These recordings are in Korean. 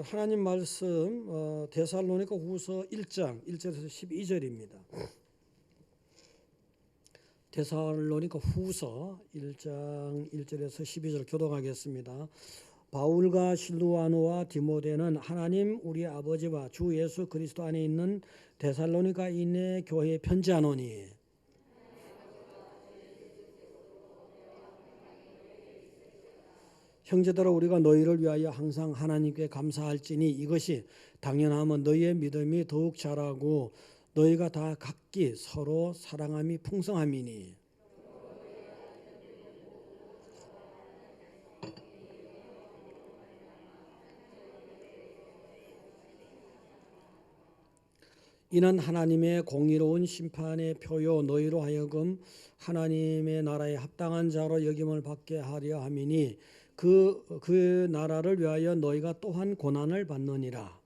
하나님 말씀 데살로니가 후서 1장 1절에서 12절입니다. 데살로니가 후서 1장 1절에서 12절 교독하겠습니다. 바울과 실루아노와 디모데는 하나님 우리 아버지와 주 예수 그리스도 안에 있는 데살로니가인의 교회에 편지하노니 형제들아 우리가 너희를 위하여 항상 하나님께 감사할지니 이것이 당연하면 너희의 믿음이 더욱 자라고 너희가 다 각기 서로 사랑함이 풍성함이니 이는 하나님의 공의로운 심판의 표요 너희로 하여금 하나님의 나라에 합당한 자로 여김을 받게 하려 함이니 그 나라를 위하여 너희가 또한 고난을 받느니라.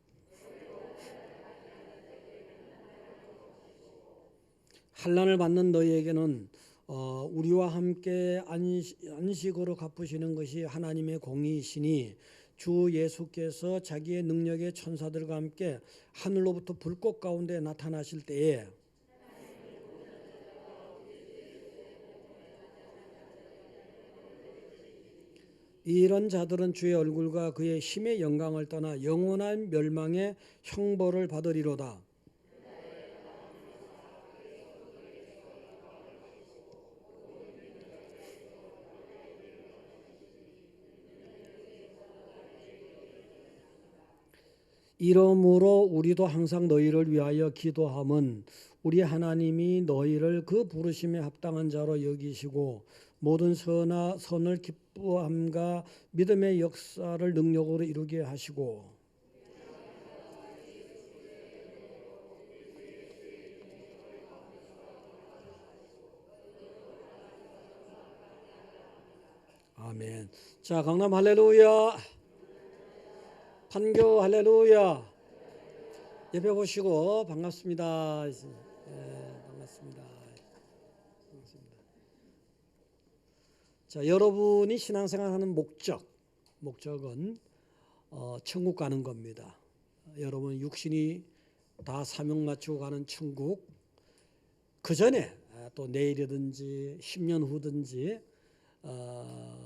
환난을 받는 너희에게는 우리와 함께 안식으로 갚으시는 것이 하나님의 공의이시니 주 예수께서 자기의 능력의 천사들과 함께 하늘로부터 불꽃 가운데 나타나실 때에 이런 자들은 주의 얼굴과 그의 힘의 영광을 떠나 영원한 멸망의 형벌을 받으리로다. 이러므로 우리도 항상 너희를 위하여 기도함은 우리 하나님이 너희를 그 부르심에 합당한 자로 여기시고 모든 선을 기뻐함과 믿음의 역사를 능력으로 이루게 하시고 아멘. 자, 강남 할렐루야. 판교 할렐루야. 예배 보시고 반갑습니다. 반갑습니다. 자, 여러분이 신앙생활하는 목적은 천국 가는 겁니다. 여러분 육신이 다 사명 맞추고 가는 천국. 그 전에 또 내일이든지 10년 후든지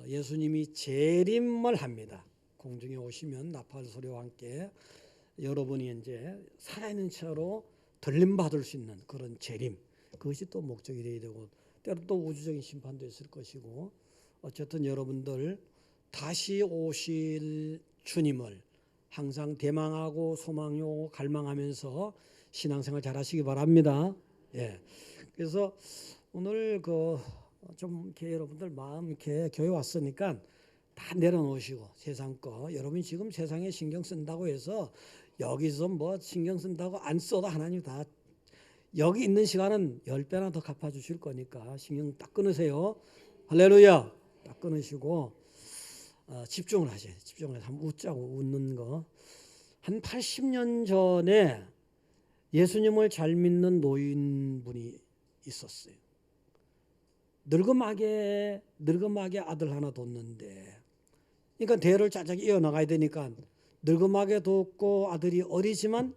예수님이 재림을 합니다. 공중에 오시면 나팔 소리와 함께 여러분이 이제 살아있는 채로 들림받을 수 있는 그런 재림, 그것이 또 목적이 되어야 되고 때로 또 우주적인 심판도 있을 것이고 어쨌든 여러분들 다시 오실 주님을 항상 대망하고 소망하고 갈망하면서 신앙생활 잘하시기 바랍니다. 예. 그래서 오늘 좀 이렇게 여러분들 마음 이렇게 교회 왔으니까 다 내려놓으시고 세상 거 여러분이 지금 세상에 신경 쓴다고 해서 여기서 뭐 신경 쓴다고 안 써도 하나님 다 여기 있는 시간은 10배나 더 갚아주실 거니까 신경 딱 끊으세요. 할렐루야. 딱 끊으시고 집중을 하세요. 집중을 해서 한번 웃자고 웃는 거. 한 80년 전에 예수님을 잘 믿는 노인분이 있었어요. 늙음하게 아들 하나 뒀는데 그러니까 대를 짜자기 이어나가야 되니까 늙음하게 뒀고 아들이 어리지만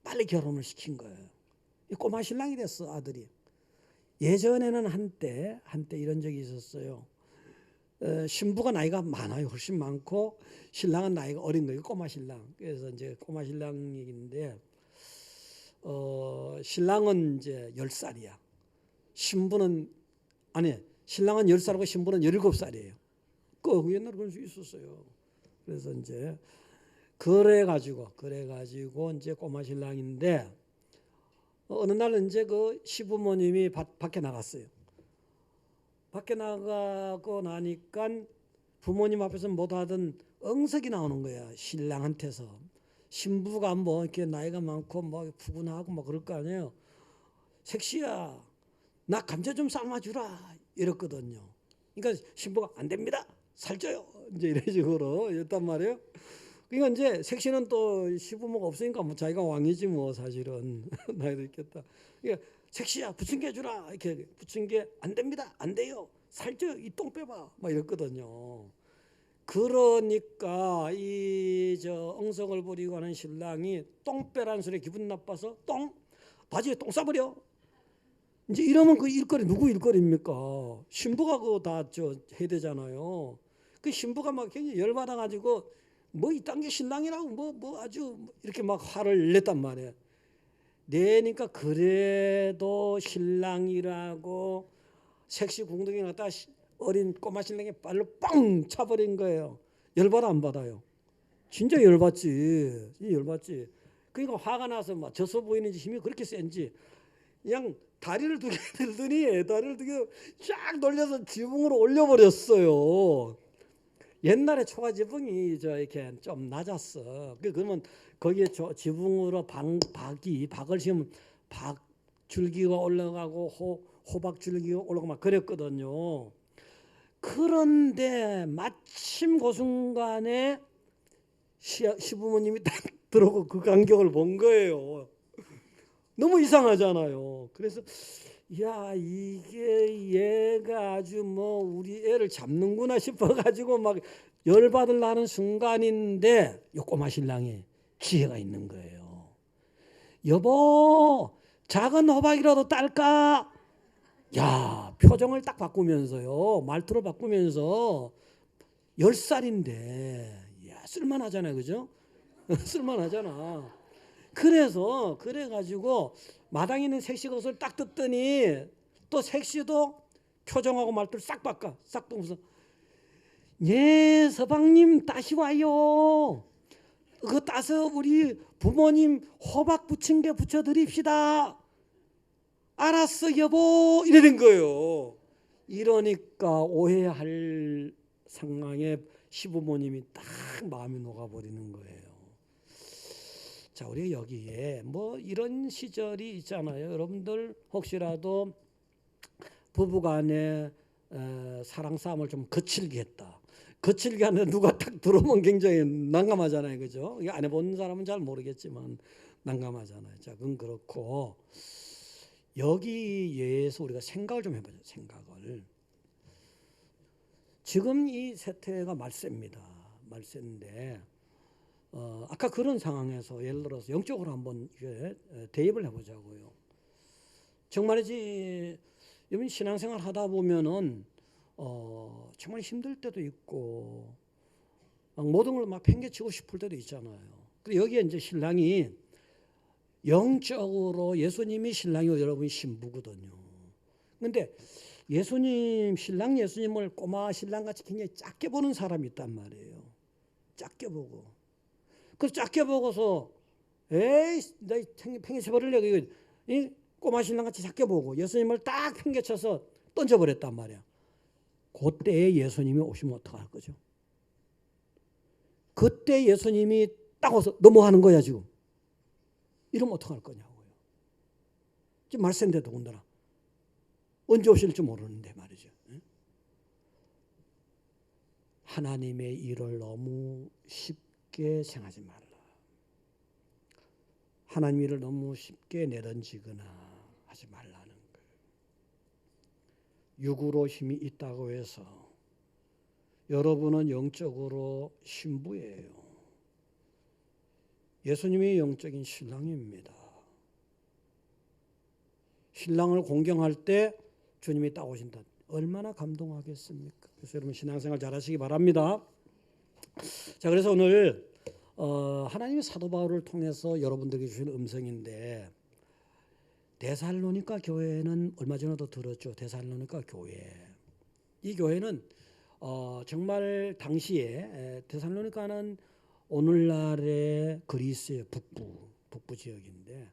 빨리 결혼을 시킨 거예요. 꼬마 신랑이 됐어 아들이. 예전에는 한때 이런 적이 있었어요. 신부가 나이가 많아요. 훨씬 많고 신랑은 나이가 어린 거예요. 꼬마 신랑. 그래서 이제 꼬마 신랑인데 신랑은 이제 10살이야. 신랑은 10살이고 신부는 17살이에요. 그 옛날에 그런 수 있었어요. 그래서 이제 그래가지고 이제 꼬마 신랑인데 어느 날 이제 그 시부모님이 밖에 나갔어요. 밖에 나가고 나니까 부모님 앞에서 못하던 응석이 나오는 거야. 신랑한테서. 신부가 뭐 이렇게 나이가 많고 뭐 푸근하고 뭐 그럴 거 아니에요. 색시야, 나 감자 좀 삶아주라 이랬거든요. 그러니까 신부가 안 됩니다. 살쪄요. 이제 이런 식으로 했단 말이에요. 그러니까 이제 색시는 또 시부모가 없으니까 뭐 자기가 왕이지 뭐 사실은 나이도 있겠다. 그러니까 색시야 부침개 주라 이렇게 부침개 안 됩니다. 안 돼요. 살쪄요. 이 똥 빼봐 막 이랬거든요. 그러니까 이 저 엉성을 부리고 하는 신랑이 똥배란 소리에 기분 나빠서 바지에 똥 싸버려. 이제 이러면 그 일거리 누구 일거리입니까? 신부가 그거 다 저 해야 되잖아요. 그 신부가 막 굉장히 열받아 가지고 뭐 이딴 게 신랑이라고 뭐 아주 이렇게 막 화를 냈단 말이에요. 내니까 그래도 신랑이라고 색시 궁둥이 갖다 어린 꼬마 신랑의 발로 빵 차버린 거예요. 열받아 안 받아요? 진짜 열받지. 열받지. 그러니까 화가 나서 막 져서 보이는지 힘이 그렇게 센지 그냥 다리를 두 개 들더니 다리를 두 개 쫙 돌려서 지붕으로 올려버렸어요. 옛날에 초가 지붕이 저 이렇게 좀 낮았어. 그러면 거기에 지붕으로 박을 심으면 박 줄기가 올라가고 호박 줄기가 올라가고 막 그랬거든요. 그런데 마침 그 순간에 시부모님이 딱 들어오고 그 광경을 본 거예요. 너무 이상하잖아요. 그래서 야 이게 얘가 아주 뭐 우리 애를 잡는구나 싶어가지고 막 열받을 나는 순간인데 요 꼬마 신랑이 기회가 있는 거예요. 여보 작은 호박이라도 딸까? 야 표정을 딱 바꾸면서요. 말투를 바꾸면서 10살인데 야 쓸만하잖아요. 그죠? 쓸만하잖아. 그래가지고 마당에 있는 색시 것을 딱 뜯더니 또 색시도 표정하고 말투를 싹 바꿔. 싹 보면서 예 서방님 다시 와요. 그거 따서 우리 부모님 호박 부친 게 부쳐드립시다. 알았어 여보 이러는 거예요. 이러니까 오해할 상황에 시부모님이 딱 마음이 녹아버리는 거예요. 자, 우리 여기에 뭐 이런 시절이 있잖아요. 여러분들 혹시라도 부부간에 사랑 싸움을 좀 거칠게 했다. 거칠게 하는데 누가 딱 들어오면 굉장히 난감하잖아요. 그죠? 안 해본 사람은 잘 모르겠지만 난감하잖아요. 자, 그건 그렇고 여기에서 우리가 생각을 좀 해보죠. 생각을. 지금 이 세태가 말세입니다. 말세인데 아까 그런 상황에서 예를 들어서 영적으로 한번 대입을 해보자고요. 정말이지 여러분 신앙생활 하다 보면은 정말 힘들 때도 있고 모든 걸 막 팽개치고 싶을 때도 있잖아요. 근데 여기에 이제 신랑이 영적으로 예수님이 신랑이고 여러분이 신부거든요. 근데 신랑 예수님을 꼬마 신랑같이 굉장히 작게 보는 사람이 있단 말이에요. 작게 보고. 그래서 작게 보고서 에이 나 팽개쳐 버리려고 이 꼬마 신랑같이 작게 보고 예수님을 딱 팽개쳐서 던져버렸단 말이야. 그때 예수님이 오시면 어떡할 거죠? 그때 예수님이 딱 와서 넘어가는 거야 지금. 이러면 어떡할 거냐고요. 지금 말세인데 더군다나 언제 오실지 모르는데 말이죠. 하나님의 일을 너무 쉽게 생각하지 말라. 하나님 일을 너무 쉽게 내던지거나 하지 말라는 거예요. 육으로 힘이 있다고 해서 여러분은 영적으로 신부예요. 예수님이 영적인 신랑입니다. 신랑을 공경할 때 주님이 딱 오신다. 얼마나 감동하겠습니까? 그래서 여러분 신앙생활 잘하시기 바랍니다. 자, 그래서 오늘 하나님의 사도 바울을 통해서 여러분들에게 주신 음성인데 데살로니가 교회는 얼마 전에도 들었죠. 데살로니가 교회. 이 교회는 정말 당시에 데살로니가는 오늘날의 그리스의 북부 지역인데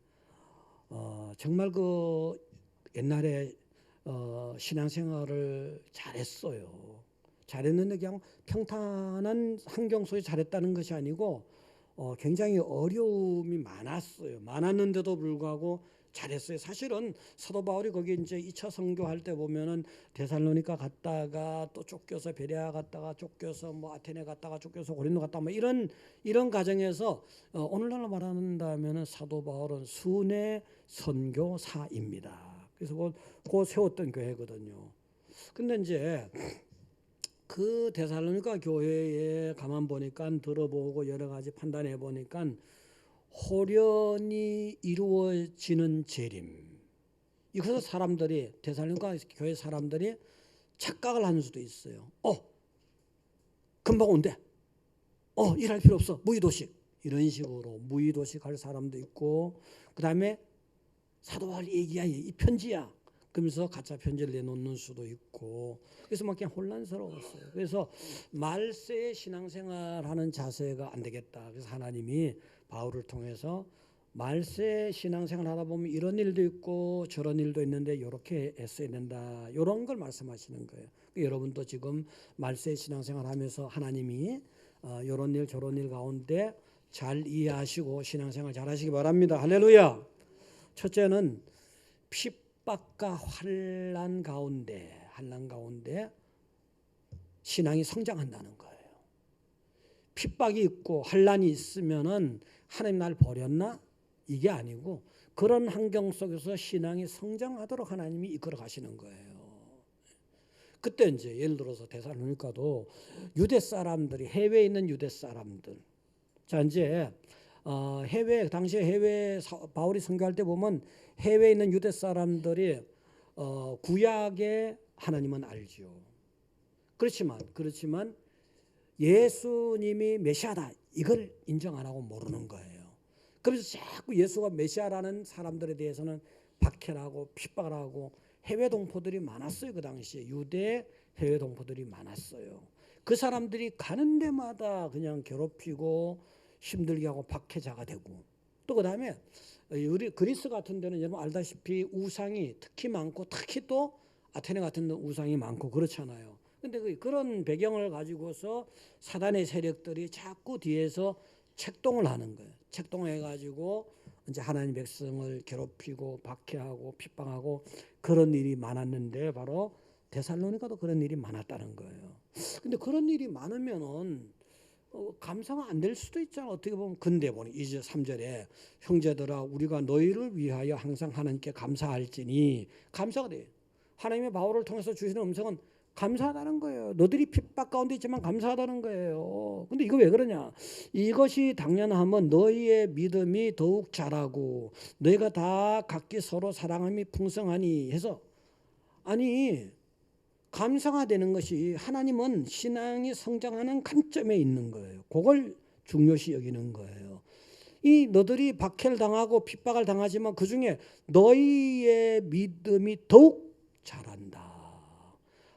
정말 그 옛날에 신앙생활을 잘했어요. 잘했는데 그냥 평탄한 환경 속에 잘했다는 것이 아니고 굉장히 어려움이 많았어요. 많았는데도 불구하고 잘했어요. 사실은 사도 바울이 거기 이제 2차 선교할 때 보면은 데살로니가 갔다가 또 쫓겨서 베레아 갔다가 쫓겨서 뭐 아테네 갔다가 쫓겨서 고린도 갔다 뭐 이런 과정에서 오늘날로 말한다면은 사도 바울은 순회 선교사입니다. 그래서 그 세웠던 교회거든요. 근데 이제 그 데살로니가 교회에 가만 보니까 들어보고 여러 가지 판단해 보니까 호련히 이루어지는 재림. 이것을 사람들이 데살로니가 교회 사람들이 착각을 하는 수도 있어요. 금방 온대. 일할 필요 없어. 무의도식. 이런 식으로 무의도식 할 사람도 있고, 그 다음에 사도할 얘기야, 이 편지야. 그러면서 가짜 편지를 내놓는 수도 있고, 그래서 막 그냥 혼란스러웠어요. 그래서 말세의 신앙생활하는 자세가 안 되겠다. 그래서 하나님이 바울을 통해서 말세 신앙생활 하다 보면 이런 일도 있고 저런 일도 있는데 이렇게 애써야 된다. 이런 걸 말씀하시는 거예요. 여러분도 지금 말세 신앙생활 하면서 하나님이 이런 일 저런 일 가운데 잘 이해하시고 신앙생활 잘 하시기 바랍니다. 할렐루야. 첫째는 핍박과 환난 가운데 신앙이 성장한다는 거예요. 핍박이 있고 환난이 있으면은 하나님 날 버렸나? 이게 아니고 그런 환경 속에서 신앙이 성장하도록 하나님이 이끌어 가시는 거예요. 그때 이제 예를 들어서 데살로니가도 유대 사람들이 해외에 있는 유대 사람들, 자 이제 당시에 해외 바울이 선교할 때 보면 해외에 있는 유대 사람들이 구약의 하나님은 알죠. 그렇지만 예수님이 메시아다 이걸 인정 안 하고 모르는 거예요. 그래서 자꾸 예수가 메시아라는 사람들에 대해서는 박해하고 핍박을 하고 해외 동포들이 많았어요. 그 당시에 유대 해외 동포들이 많았어요. 그 사람들이 가는 데마다 그냥 괴롭히고 힘들게 하고 박해자가 되고, 또 그다음에 우리 그리스 같은 데는 여러분 알다시피 우상이 특히 많고, 특히 또 아테네 같은 데 우상이 많고 그렇잖아요. 근데 그런 배경을 가지고서 사단의 세력들이 자꾸 뒤에서 책동을 하는 거예요. 책동해 가지고 이제 하나님 백성을 괴롭히고 박해하고 핍박하고 그런 일이 많았는데, 바로 데살로니가도 그런 일이 많았다는 거예요. 근데 그런 일이 많으면은 감사가 안 될 수도 있잖아. 어떻게 보면. 근데 보니 이제 3절에 형제들아 우리가 너희를 위하여 항상 하나님께 감사할지니, 감사가 돼. 하나님의 바울을 통해서 주시는 음성은 감사하다는 거예요. 너들이 핍박 가운데 있지만 감사하다는 거예요. 근데 이거 왜 그러냐? 이것이 당연하면 너희의 믿음이 더욱 자라고 너희가 다 각기 서로 사랑함이 풍성하니 해서, 아니 감사가 되는 것이 하나님은 신앙이 성장하는 관점에 있는 거예요. 그걸 중요시 여기는 거예요. 이 너들이 박해를 당하고 핍박을 당하지만 그중에 너희의 믿음이 더욱 자란다.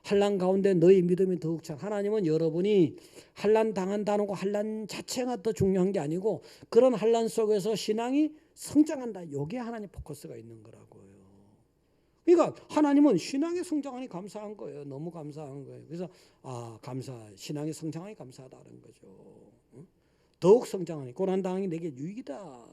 환난 가운데 너희 믿음이 더욱 잘. 하나님은 여러분이 환난 당한다는 거 환난 자체가 더 중요한 게 아니고 그런 환난 속에서 신앙이 성장한다. 이게 하나님 포커스가 있는 거라고요. 그러니까 하나님은 신앙이 성장하니 감사한 거예요. 너무 감사한 거예요. 그래서 신앙이 성장하니 감사하다는 거죠. 더욱 성장하니 고난 당하니 내게 유익이다.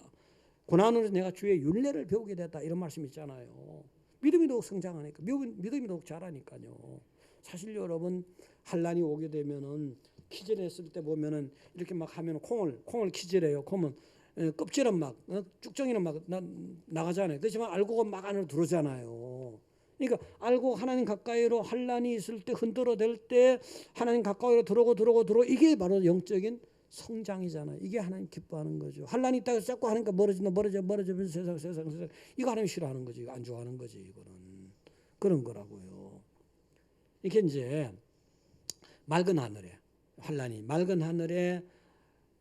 고난으로 내가 주의 율례를 배우게 됐다. 이런 말씀 있잖아요. 믿음이 더욱 성장하니까, 믿음이 더욱 자라니까요. 사실 여러분 환난이 오게 되면은 키질했을 때 보면은 이렇게 막 하면 콩을 키질해요. 콩은 껍질은 막 쭉정이는 막 나가잖아요. 그렇지만 알고가 막 안으로 들어오잖아요. 그러니까 알고 하나님 가까이로 환난이 있을 때 흔들어댈 때 하나님 가까이로 들어오고 이게 바로 영적인 성장이잖아요. 이게 하나님 기뻐하는 거죠. 환난이 있다고 해서 자꾸 하니까 멀어지면서 세상 이거 하나님 싫어하는 거지. 안 좋아하는 거지. 이거는 그런 거라고요. 이게 이제 맑은 하늘에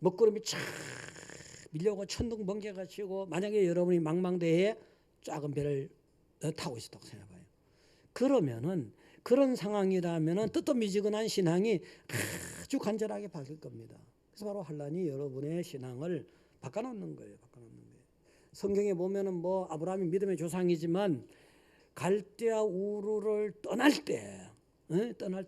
먹구름이 쫙 밀려오고 천둥 번개가 치고, 만약에 여러분이 망망대해에 작은 배를 타고 있었다고 생각해봐요. 그러면은 그런 상황이라면은 뜨뜻미지근한 신앙이 아주 간절하게 바뀔 겁니다. 그래서 바로 환난이 여러분의 신앙을 바꿔놓는 거예요. 성경에 보면은 아브라함이 믿음의 조상이지만 갈대아 우르를 떠날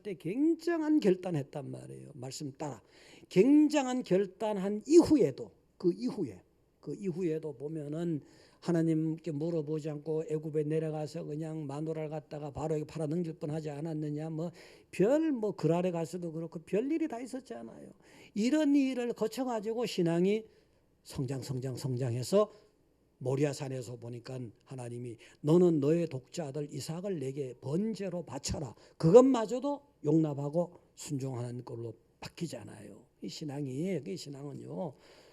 때 굉장한 결단했단 말이에요. 말씀 따라 굉장한 결단한 이후에도 그 이후에도 보면은 하나님께 물어보지 않고 애굽에 내려가서 그냥 마누라를 갖다가 바로에게 팔아 넘길 뻔하지 않았느냐. 그랄에 가서도 그렇고 별일이 다 있었잖아요. 이런 일을 거쳐가지고 신앙이 성장해서 모리아산에서 보니까 하나님이 너는 너의 독자 아들 이삭을 내게 번제로 바쳐라. 그것마저도 용납하고 순종하는 걸로 바뀌지 않아요. 이 신앙은요.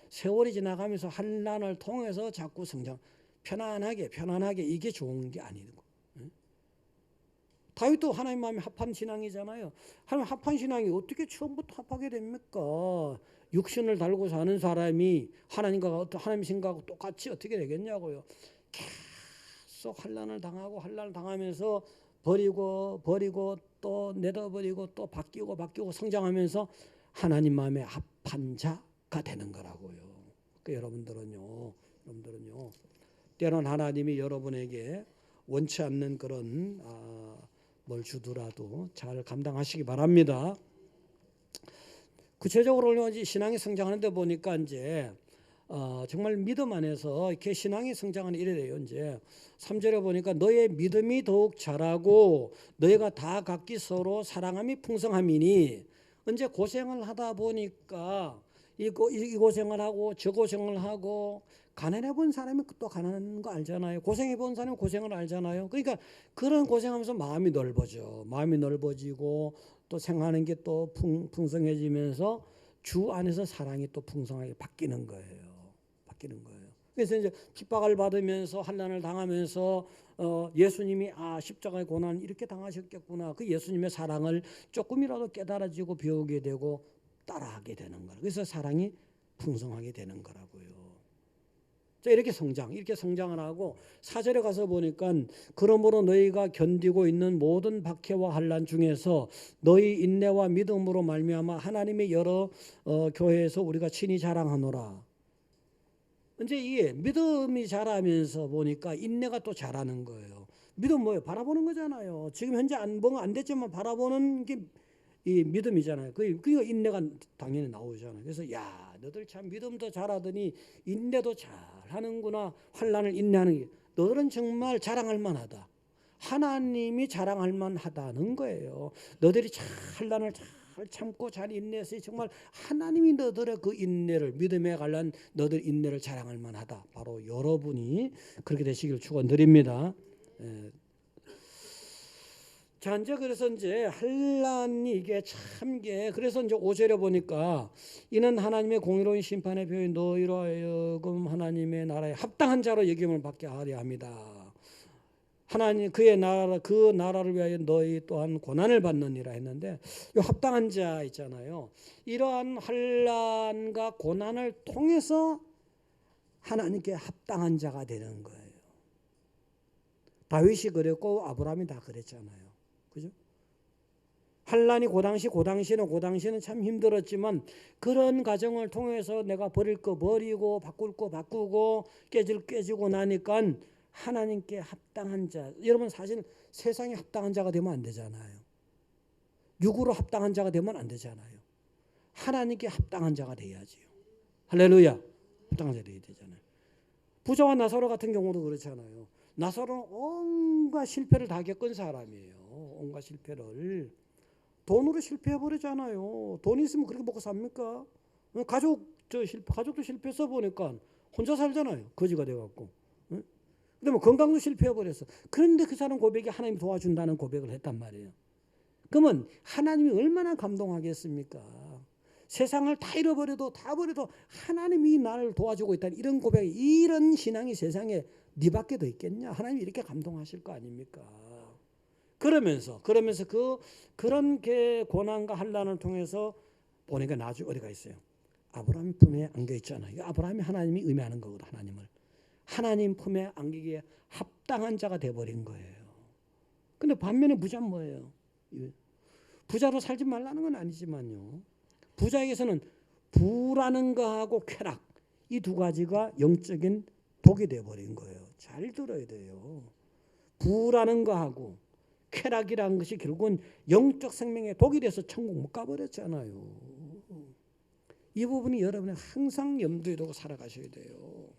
세월이 지나가면서 환난을 통해서 자꾸 성장, 편안하게 이게 좋은 게 아니고. 다윗도 하나님 마음에 합한 신앙이잖아요. 하나님 합한 신앙이 어떻게 처음부터 합하게 됩니까? 육신을 달고 사는 사람이 하나님 생각하고 똑같이 어떻게 되겠냐고요. 계속 환난을 당하면서 버리고 또 내다버리고 또 바뀌고 성장하면서 하나님 마음에 합한 자가 되는 거라고요. 여러분들은요. 때론 하나님이 여러분에게 원치 않는 그런 뭘 주더라도 잘 감당하시기 바랍니다. 구체적으로 신앙이 성장하는 데 보니까 이제 정말 믿음 안에서 이렇게 신앙이 성장하는 이래 돼요. 이제 3절에 보니까 너의 믿음이 더욱 자라고 너희가 다 각기 서로 사랑함이 풍성함이니, 이제 고생을 하다 보니까 이 고생을 하고 저 고생을 하고, 가난해 본 사람이 또 가난한 거 알잖아요. 고생해 본 사람이 고생을 알잖아요. 그러니까 그런 고생하면서 마음이 넓어지고 또 생각하는 게 또 풍성해지면서 주 안에서 사랑이 또 풍성하게 바뀌는 거예요. 그래서 이제 핍박을 받으면서 환난을 당하면서 예수님이 십자가의 고난 이렇게 당하셨겠구나. 그 예수님의 사랑을 조금이라도 깨달아지고 배우게 되고 따라하게 되는 거예요. 그래서 사랑이 풍성하게 되는 거라고요. 자, 이렇게 성장을 하고 4절에 가서 보니까 그러므로 너희가 견디고 있는 모든 박해와 환난 중에서 너희 인내와 믿음으로 말미암아 하나님의 여러 교회에서 우리가 친히 자랑하노라. 이제 이게 믿음이 자라면서 보니까 인내가 또 자라는 거예요. 믿음 뭐예요? 바라보는 거잖아요. 지금 현재 안 됐지만 바라보는 게 이 믿음이잖아요. 그러니까 인내가 당연히 나오잖아요. 그래서 너들 참 믿음도 잘하더니 인내도 잘하는구나. 환난을 인내하는 게 너들은 정말 자랑할 만하다. 하나님이 자랑할 만하다는 거예요. 너들이 환난을 잘 참고 잘 인내해서 정말 하나님이 너들의 그 인내를, 믿음에 관한 너들 인내를 자랑할 만하다. 바로 여러분이 그렇게 되시길 축원드립니다. 자, 이제 그래서 이제 환난이 이게 그래서 이제 5절에 보니까 이는 하나님의 공의로운 심판의 표현 너희로 하여금 하나님의 나라에 합당한 자로 여김을 받게 하려 합니다. 하나님 그 나라를 위하여 너희 또한 고난을 받느니라 했는데, 이 합당한 자 있잖아요. 이러한 환난과 고난을 통해서 하나님께 합당한 자가 되는 거예요. 다윗이 그랬고 아브라함이 다 그랬잖아요. 그죠? 환난이 그 당시는 참 힘들었지만 그런 과정을 통해서 내가 버릴 거 버리고 바꿀 거 바꾸고 깨지고 나니까 하나님께 합당한 자. 여러분 사실 세상에 합당한 자가 되면 안 되잖아요. 육으로 합당한 자가 되면 안 되잖아요. 하나님께 합당한 자가 돼야지요. 할렐루야. 합당한 자가 돼야 되잖아요. 부자와 나사로 같은 경우도 그렇잖아요. 나사로는 온갖 실패를 다 겪은 사람이에요. 온갖 실패를. 돈으로 실패해버리잖아요. 돈 있으면 그렇게 먹고 삽니까? 가족도 실패해서 보니까 혼자 살잖아요. 거지가 돼갖고. 그다음에 건강도 실패해버렸어. 그런데 그 사람 고백이 하나님 도와준다는 고백을 했단 말이에요. 그러면 하나님이 얼마나 감동하겠습니까? 세상을 다 잃어버려도 하나님이 나를 도와주고 있다는 이런 고백, 이런 신앙이 세상에 네 밖에 더 있겠냐? 하나님이 이렇게 감동하실 거 아닙니까? 그러면서 그런 고난과 환난을 통해서 보니까 나중에 어디가 있어요? 아브라함 품에 안겨 있잖아요. 아브라함이 하나님이 의미하는 거거든. 하나님 품에 안기기에 합당한 자가 돼버린 거예요. 근데 반면에 부자는 뭐예요? 부자로 살지 말라는 건 아니지만요. 부자에게서는 부라는 거하고 쾌락, 이 두 가지가 영적인 독이 돼버린 거예요. 잘 들어야 돼요. 부라는 거하고 쾌락이라는 것이 결국은 영적 생명의 독이 돼서 천국 못 가버렸잖아요. 이 부분이 여러분이 항상 염두에 두고 살아가셔야 돼요.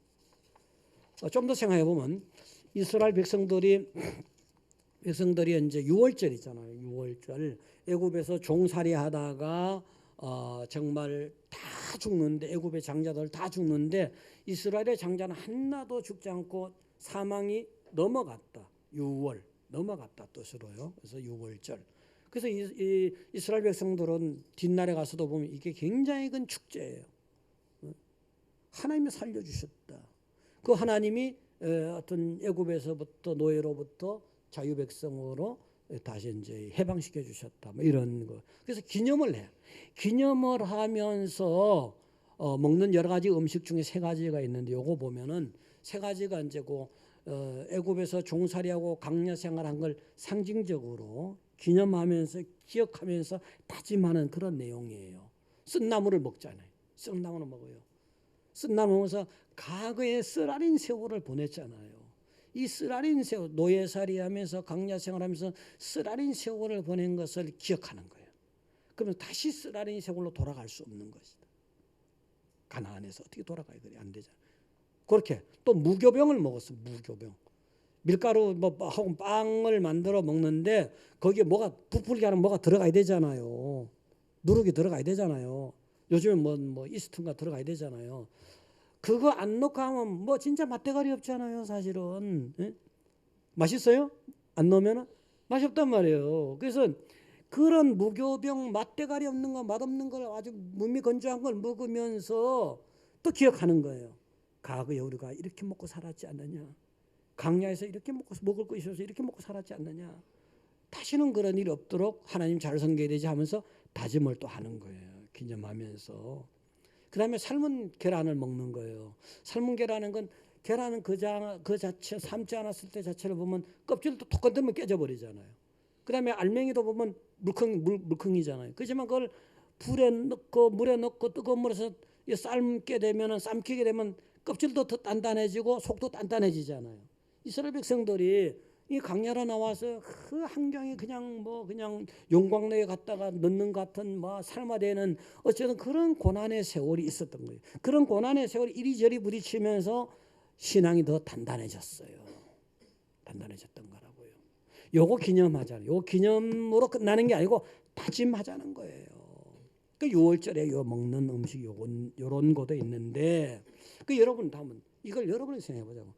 좀 더 생각해 보면 이스라엘 백성들이 이제 6월절 있잖아요. 6월절 애굽에서 종살이하다가 정말 다 죽는데, 애굽의 장자들 다 죽는데 이스라엘의 장자는 하나도 죽지 않고 사망이 넘어갔다. 6월 넘어갔다 뜻으로요. 그래서 6월절. 그래서 이 이스라엘 백성들은 뒷날에 가서도 보면 이게 굉장히 큰 축제예요. 하나님이 살려주셨다. 그 하나님이 어떤 애굽에서부터 노예로부터 자유 백성으로 다시 이제 해방시켜 주셨다. 뭐 이런 거. 그래서 기념을 해요. 기념을 하면서 먹는 여러 가지 음식 중에 세 가지가 있는데 요거 보면은 세 가지가 이제 애굽에서 종살이하고 강야 생활한 걸 상징적으로 기념하면서 기억하면서 다짐하는 그런 내용이에요. 쓴나물을 먹잖아요. 쓴나물을 먹어요. 쓴나물 먹어서 과거에 쓰라린 세월을 보냈잖아요. 이 쓰라린 세월, 노예살이 하면서 강야 생활하면서 쓰라린 세월을 보낸 것을 기억하는 거예요. 그러면 다시 쓰라린 세월로 돌아갈 수 없는 것이다. 가나안에서 어떻게 돌아가야 그래? 안 되잖아. 그렇게 또 무교병을 먹었어. 무교병. 밀가루 하고 빵을 만들어 먹는데 거기에 뭐가 부풀게 하는 뭐가 들어가야 되잖아요. 누룩이 들어가야 되잖아요. 요즘에 뭐 이스트가 들어가야 되잖아요. 그거 안 넣고 하면 뭐 진짜 맛대가리 없잖아요, 사실은. 예? 맛있어요? 안 넣으면 맛이 없단 말이에요. 그래서 그런 무교병 맛대가리 없는 거 맛없는 걸 아주 몸이 건조한 걸 먹으면서 또 기억하는 거예요. 과거에 우리가 이렇게 먹고 살았지 않느냐. 강야에서 이렇게 먹을 거 있어서 이렇게 먹고 살았지 않느냐. 다시는 그런 일이 없도록 하나님 잘 섬겨야 되지 하면서 다짐을 또 하는 거예요. 기념하면서. 그 다음에 삶은 계란을 먹는 거예요. 삶은 계란은 건 계란은 그 자체 삶지 않았을 때 자체를 보면 껍질도 톡 건들면 깨져버리잖아요. 그 다음에 알맹이도 보면 물컹이잖아요. 그렇지만 그걸 불에 넣고 물에 넣고 뜨거운 물에서 삶게 되면 삶히게 되면 껍질도 더 단단해지고 속도 단단해지잖아요. 이스라엘 백성들이 이 강야로 나와서 그 환경이 그냥 용광로에 갔다가 넣는 같은 삶아대는 어쨌든 그런 고난의 세월이 있었던 거예요. 그런 고난의 세월이 이리저리 부딪히면서 신앙이 더 단단해졌어요. 단단해졌던 거라고요. 요거 기념하잖아요. 요 기념으로 끝나는 게 아니고 다짐하자는 거예요. 그 6월절에 요 먹는 음식 요런 것도 있는데 그 여러분 다음은 이걸 여러분이 생각해 보자고.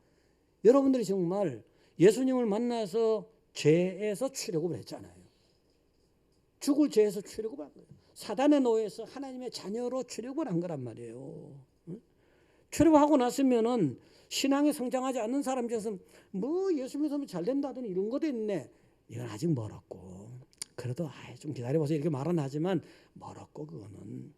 여러분들이 정말 예수님을 만나서 죄에서 출애굽을 했잖아요. 죽을 죄에서 출애굽을 한 거예요. 사단의 노예에서 하나님의 자녀로 출애굽을 한 거란 말이에요. 출애굽하고 났으면은 신앙에 성장하지 않는 사람 중에서 예수 믿으면 잘 된다더니 이런 것도 있네. 이건 아직 멀었고 그래도 좀 기다려보세요 이렇게 말은 하지만 멀었고 그거는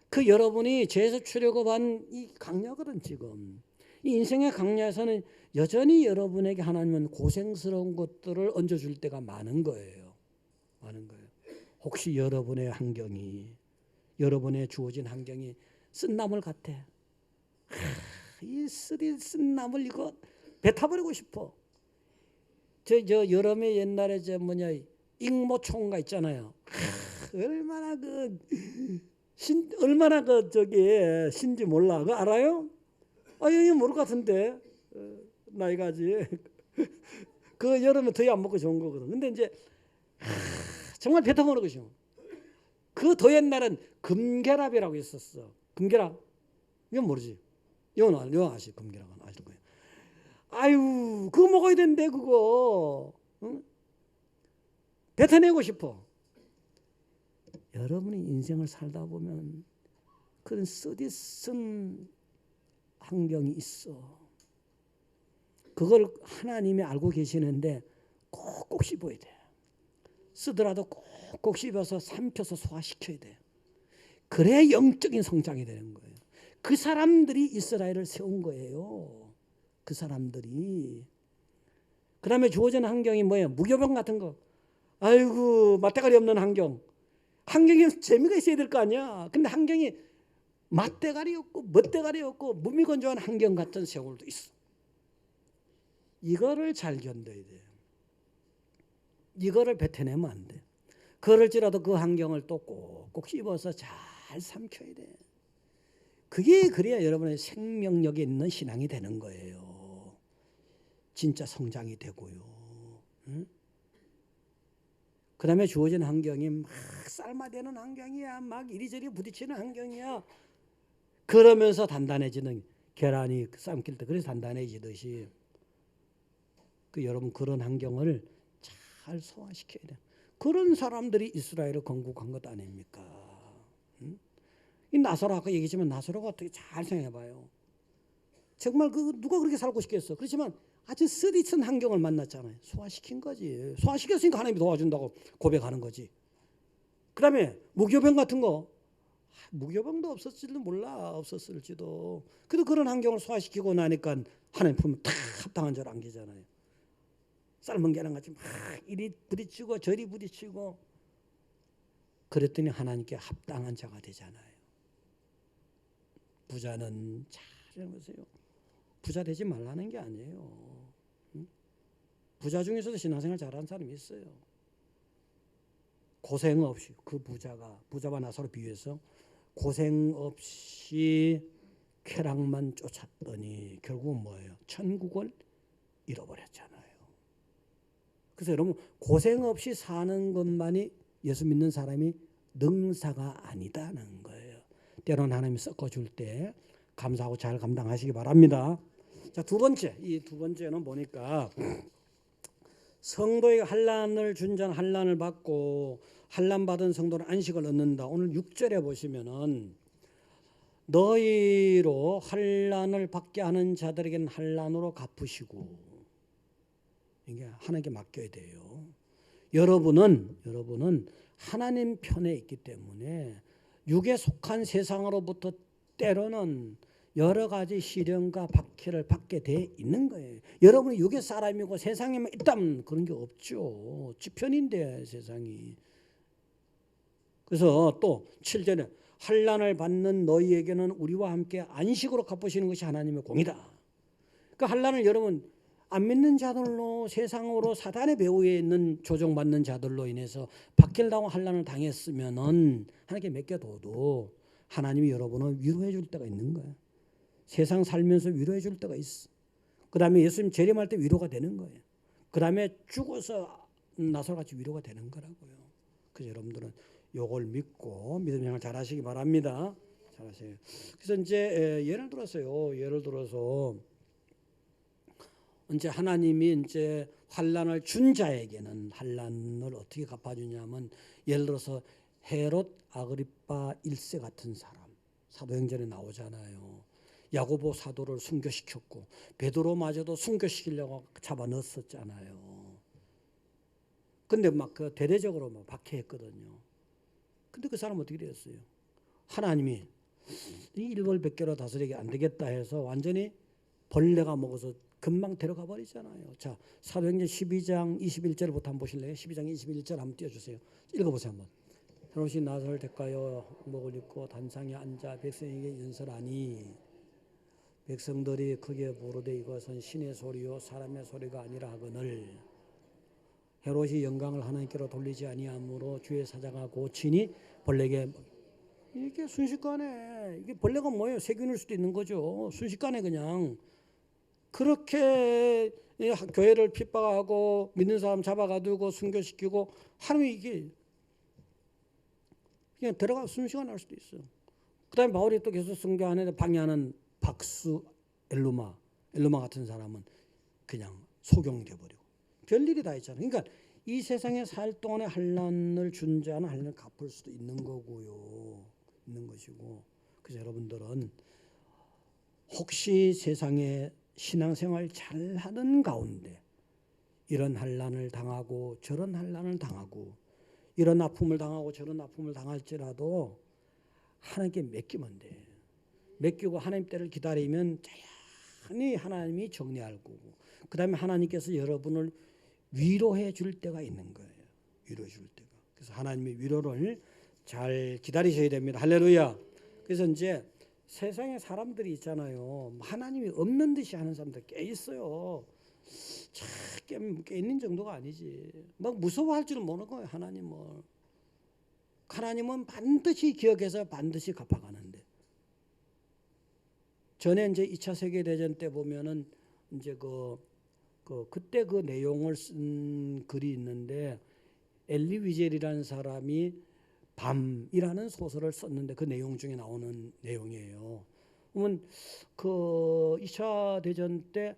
그 여러분이 죄에서 출애굽한 이 강야거든 지금. 이 인생의 강야에서는 여전히 여러분에게 하나님은 고생스러운 것들을 얹어줄 때가 많은 거예요. 많은 거예요. 혹시 여러분의 환경이 여러분의 주어진 환경이 쓴나물 같아. 이 쓴 나물 이거 뱉어버리고 싶어. 저 여름에 옛날에 익모총가 있잖아요. 얼마나 얼마나 신지 몰라. 그거 알아요? 이거 모를 것 같은데 나이가지. 그 여름에 더위 안 먹고 좋은 거거든. 근데 이제 정말 뱉어먹는 것이요. 그 더 옛날엔 금계랍이라고 있었어. 금계랍 이건 모르지. 이건 아시 금계랍은 아실 거예요. 아유 그거 먹어야 되는데 그거 응? 뱉어내고 싶어. 여러분이 인생을 살다 보면 그런 쓰디쓴 환경이 있어. 그걸 하나님이 알고 계시는데 꼭꼭 씹어야 돼. 쓰더라도 꼭꼭 씹어서 삼켜서 소화시켜야 돼. 그래야 영적인 성장이 되는 거예요. 그 사람들이 이스라엘을 세운 거예요. 그 사람들이. 그 다음에 주어진 환경이 뭐예요? 무교병 같은 거. 아이고 맛대가리 없는 환경. 환경에 재미가 있어야 될 거 아니야. 근데 환경이 맛대가리 없고 멋대가리 없고 무미건조한 환경 같은 세월도 있어. 이거를 잘 견뎌야 돼. 이거를 뱉어내면 안 돼. 그럴지라도 그 환경을 또 꼭꼭 씹어서 잘 삼켜야 돼. 그게 그래야 여러분의 생명력이 있는 신앙이 되는 거예요. 진짜 성장이 되고요. 응? 그 다음에 주어진 환경이 막 삶아대는 환경이야. 막 이리저리 부딪히는 환경이야. 그러면서 단단해지는 계란이 삶길 때 그래서 단단해지듯이 여러분 그런 환경을 잘 소화시켜야 돼요. 그런 사람들이 이스라엘을 건국한 것 아닙니까? 응? 이 나사로 아까 얘기했지만 나사로가 어떻게 잘 생각해봐요. 정말 그 누가 그렇게 살고 싶겠어. 그렇지만 아주 쓰디쓴 환경을 만났잖아요. 소화시킨 거지. 소화시켰으니까 하나님이 도와준다고 고백하는 거지. 그 다음에 무교병 같은 거, 무교병도 없었을지도 몰라. 없었을지도. 그래도 그런 환경을 소화시키고 나니까 하나님 품에 다 합당한 자를 안기잖아요. 삶은 계란같이 막 이리 부딪히고 저리 부딪히고 그랬더니 하나님께 합당한 자가 되잖아요. 부자는 잘 보세요. 부자 되지 말라는 게 아니에요. 부자 중에서도 신앙생활 잘하는 사람이 있어요. 고생 없이 그 부자와 나사로 비유해서 고생 없이 쾌락만 쫓았더니 결국은 뭐예요? 천국을 잃어버렸잖아요. 그래서 여러분 고생 없이 사는 것만이 예수 믿는 사람이 능사가 아니다는 거예요. 때로는 하나님이 섞어줄 때 감사하고 잘 감당하시기 바랍니다. 자, 이 두 번째는 보니까 성도에게 환난을 준 자는 환난을 받고 환난 받은 성도는 안식을 얻는다. 오늘 6절에 보시면은 너희로 환난을 받게 하는 자들에게는 환난으로 갚으시고 이게 하나님께 맡겨야 돼요. 여러분은 하나님 편에 있기 때문에 육에 속한 세상으로부터 때로는 여러 가지 시련과 박해를 받게 돼 있는 거예요. 여러분이 육의 사람이고 세상에만 있다면 그런 게 없죠. 지편인데 세상이. 그래서 또 7절에 환난을 받는 너희에게는 우리와 함께 안식으로 갚으시는 것이 하나님의 공이다. 그 환난을 여러분 안 믿는 자들로 세상으로 사단의 배후에 있는 조종받는 자들로 인해서 박해를 당하고 환난을 당했으면은 하나님께 맡겨둬도 하나님이 여러분을 위로해 줄 때가 있는 거예요. 세상 살면서 위로해 줄 때가 있어. 그 다음에 예수님 재림할 때 위로가 되는 거예요. 그 다음에 죽어서 나사로같이 위로가 되는 거라고요. 그래서 여러분들은 요걸 믿고 믿음 생활 잘 하시기 바랍니다. 잘 하세요. 그래서 이제 예를 들어서 이제 하나님이 이제 환난을 준 자에게는 환난을 어떻게 갚아주냐면 예를 들어서 헤롯 아그리파 1세 같은 사람 사도행전에 나오잖아요. 야고보 사도를 순교시켰고 베드로마저도 순교시키려고 잡아 넣었었잖아요. 근데 막 그 대대적으로 막 박해했거든요. 근데 그 사람 어떻게 되었어요? 하나님이 이 일벌백계로 다스리기 안 되겠다 해서 완전히 벌레가 먹어서 금방 데려가 버리잖아요. 자, 사도행전 12장 21절부터 한번 보실래요? 12장 21절 한번 띄워주세요. 읽어보세요 한번. 헤롯이 나사로를 대가여 목을 입고 단상에 앉아 백성에게 연설하니 백성들이 크게 부르되 이것은 신의 소리요 사람의 소리가 아니라 하거늘 헤롯이 영광을 하나님께로 돌리지 아니하므로 주의 사자가 고치니 벌레에게 이게 순식간에 이게 벌레가 뭐예요? 세균일 수도 있는 거죠. 순식간에 그냥 그렇게 교회를 핍박하고 믿는 사람 잡아가두고 순교시키고 하나님이 이게 그냥 들어가 순식간에 할 수도 있어요. 그 다음에 바울이 또 계속 순교하는데 방해하는 박수 엘루마 같은 사람은 그냥 소경돼 버리고 별일이 다 있잖아요. 그러니까 이 세상에 살 동안에 환난을 준 자는 환난을 갚을 수도 있는 거고요. 있는 것이고. 그래서 여러분들은 혹시 세상에 신앙생활 잘하는 가운데 이런 환난을 당하고 저런 환난을 당하고 이런 아픔을 당하고 저런 아픔을 당할지라도 하나님께 맡기면 돼. 맡기고 하나님 때를 기다리면 자연히 하나님이 정리할 거고 그 다음에 하나님께서 여러분을 위로해 줄 때가 있는 거예요. 위로해 줄 때가. 그래서 하나님의 위로를 잘 기다리셔야 됩니다. 할렐루야. 그래서 이제 세상에 사람들이 있잖아요. 하나님이 없는 듯이 하는 사람들 꽤 있어요. 꽤 있는 정도가 아니지. 막 무서워할 줄은 모르는 거예요. 하나님은 반드시 기억해서 반드시 갚아가는데. 전에 이제 2차 세계대전 때 보면은 이제 그때 그 내용을 쓴 글이 있는데 엘리 위젤이라는 사람이 밤이라는 소설을 썼는데 그 내용 중에 나오는 내용이에요. 그러면 그 2차 대전 때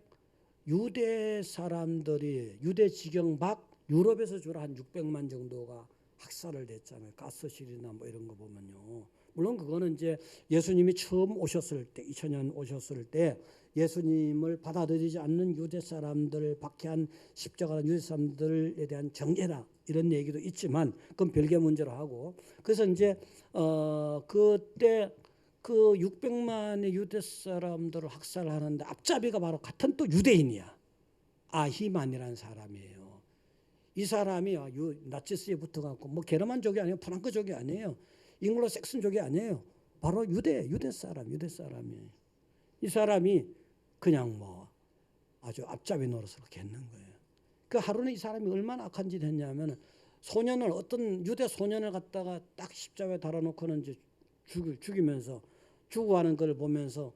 유대 사람들이 유대 지경 막 유럽에서 주로 한 600만 정도가 학살을 됐잖아요. 가스실이나 뭐 이런 거 보면요. 물론 그거는 이제 예수님이 처음 오셨을 때 2000년 오셨을 때 예수님을 받아들이지 않는 유대 사람들, 박해한 십자가는 유대 사람들에 대한 정죄다 이런 얘기도 있지만 그건 별개 문제로 하고, 그래서 이제 그때 그 600만의 유대 사람들을 학살하는데 앞잡이가 바로 같은 또 유대인이야. 아히만이라는 사람이에요. 이 사람이 나치스에 붙어갖고 뭐 게르만족이 아니에요, 프랑크족이 아니에요, 잉글로색슨족이 아니에요. 바로 유대 사람이에요. 이 사람이 그냥 뭐 아주 앞잡이 노릇을 그렇게 했는 거예요. 그 하루는 이 사람이 얼마나 악한 짓 했냐면 소년을, 어떤 유대 소년을 갖다가 딱 십자가에 달아놓고는 이제 죽이면서 죽어가는 걸 보면서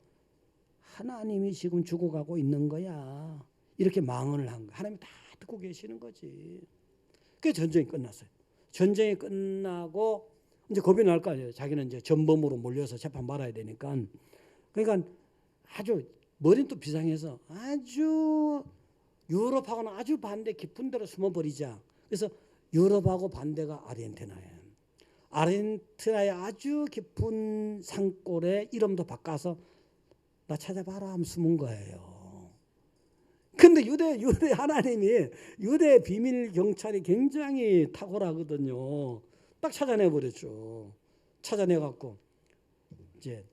하나님이 지금 죽어가고 있는 거야 이렇게 망언을 한 거야. 하나님이 다 듣고 계시는 거지. 그게 전쟁이 끝났어요. 전쟁이 끝나고 이제 겁이 날 거 아니에요. 자기는 이제 전범으로 몰려서 재판 받아야 되니까. 그러니까 아주 머리는 또 비상해서 아주 유럽하고는 아주 반대 깊은 데로 숨어버리자. 그래서 유럽하고 반대가 아르헨티나예요. 아르헨티나의 아주 깊은 산골에 이름도 바꿔서 나 찾아봐라 하면 숨은 거예요. 근데 유대 하나님이 유대 비밀 경찰이 굉장히 탁월하거든요. 딱 찾아내 버렸죠. 찾아내 갖고 이제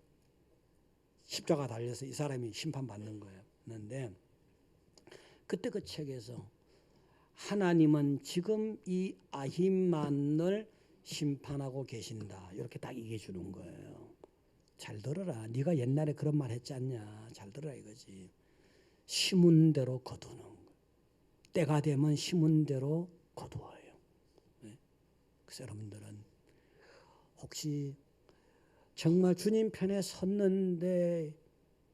십자가 달려서 이 사람이 심판받는 거예요. 그런데 그때 그 책에서 하나님은 지금 이 아히만을 심판하고 계신다 이렇게 딱 얘기해 주는 거예요. 잘 들어라. 네가 옛날에 그런 말 했지 않냐. 잘 들어라 이거지. 심은 대로 거두는 거. 때가 되면 심은 대로 거두어요. 네. 그래서 여러분들은 혹시 정말 주님 편에 섰는데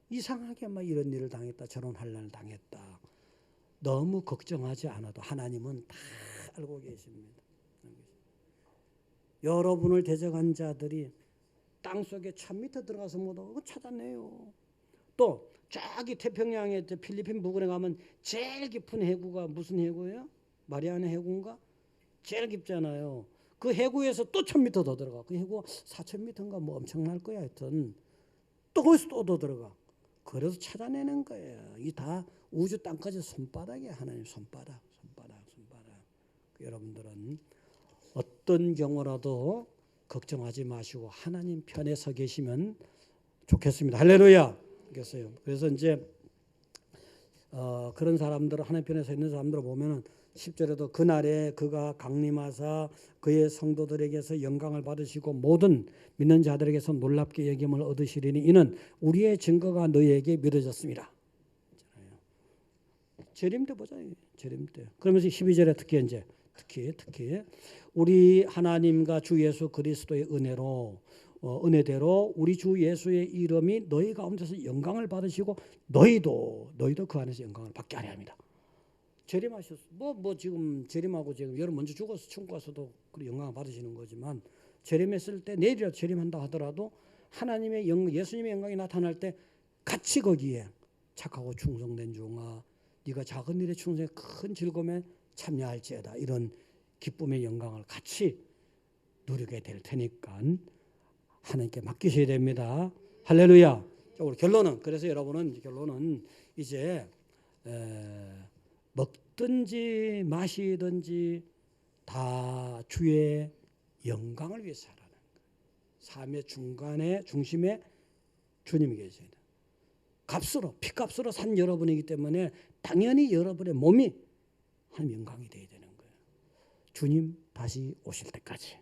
이상하게 막 이런 일을 당했다, 저런 환난을 당했다, 너무 걱정하지 않아도 하나님은 다 알고 계십니다. 여러분을 대적한 자들이 땅속에 1000m 들어가서 못 찾아내요. 또 저기 태평양의 필리핀 부근에 가면 제일 깊은 해구가 무슨 해구예요? 마리아나 해구인가? 제일 깊잖아요. 그 해구에서 또 1000m 더 들어가. 그 해구 4000m인가 뭐 엄청날 거야. 하여튼 또 거기서 또 더 들어가. 그래서 찾아내는 거예요. 이 다 우주 땅까지 손바닥이야. 하나님 손바닥. 여러분들은 어떤 경우라도 걱정하지 마시고 하나님 편에 서 계시면 좋겠습니다. 할렐루야. 그래서 이제 그런 사람들, 하나님 편에 서 있는 사람들을 보면은 10절에도 그날에 그가 강림하사 그의 성도들에게서 영광을 받으시고 모든 믿는 자들에게서 놀랍게 여김을 얻으시리니 이는 우리의 증거가 너희에게 믿어졌습니다. 재림 때 보자. 재림 때. 그러면서 12절에 특히 우리 하나님과 주 예수 그리스도의 은혜대로 우리 주 예수의 이름이 너희 가운데서 영광을 받으시고 너희도 그 안에서 영광을 받게 하려 합니다. 재림하셨어. 뭐 지금 재림하고 지금 여러분 먼저 죽어서 천국 가서도 영광을 받으시는 거지만 재림했을 때 내일이라도 재림한다 하더라도 하나님의 예수님의 영광이 나타날 때 같이 거기에 착하고 충성된 종아 네가 작은 일에 충성해 큰 즐거움에 참여할지어다 이런 기쁨의 영광을 같이 누리게 될 테니까 하나님께 맡기셔야 됩니다. 할렐루야. 결론은 그래서 여러분은 결론은 이제 먹든지 마시든지 다 주의 영광을 위해서 하라는 거예요. 삶의 중심에 주님이 계셔야 돼요. 피값으로 산 여러분이기 때문에 당연히 여러분의 몸이 하나님 영광이 되어야 되는 거예요. 주님 다시 오실 때까지.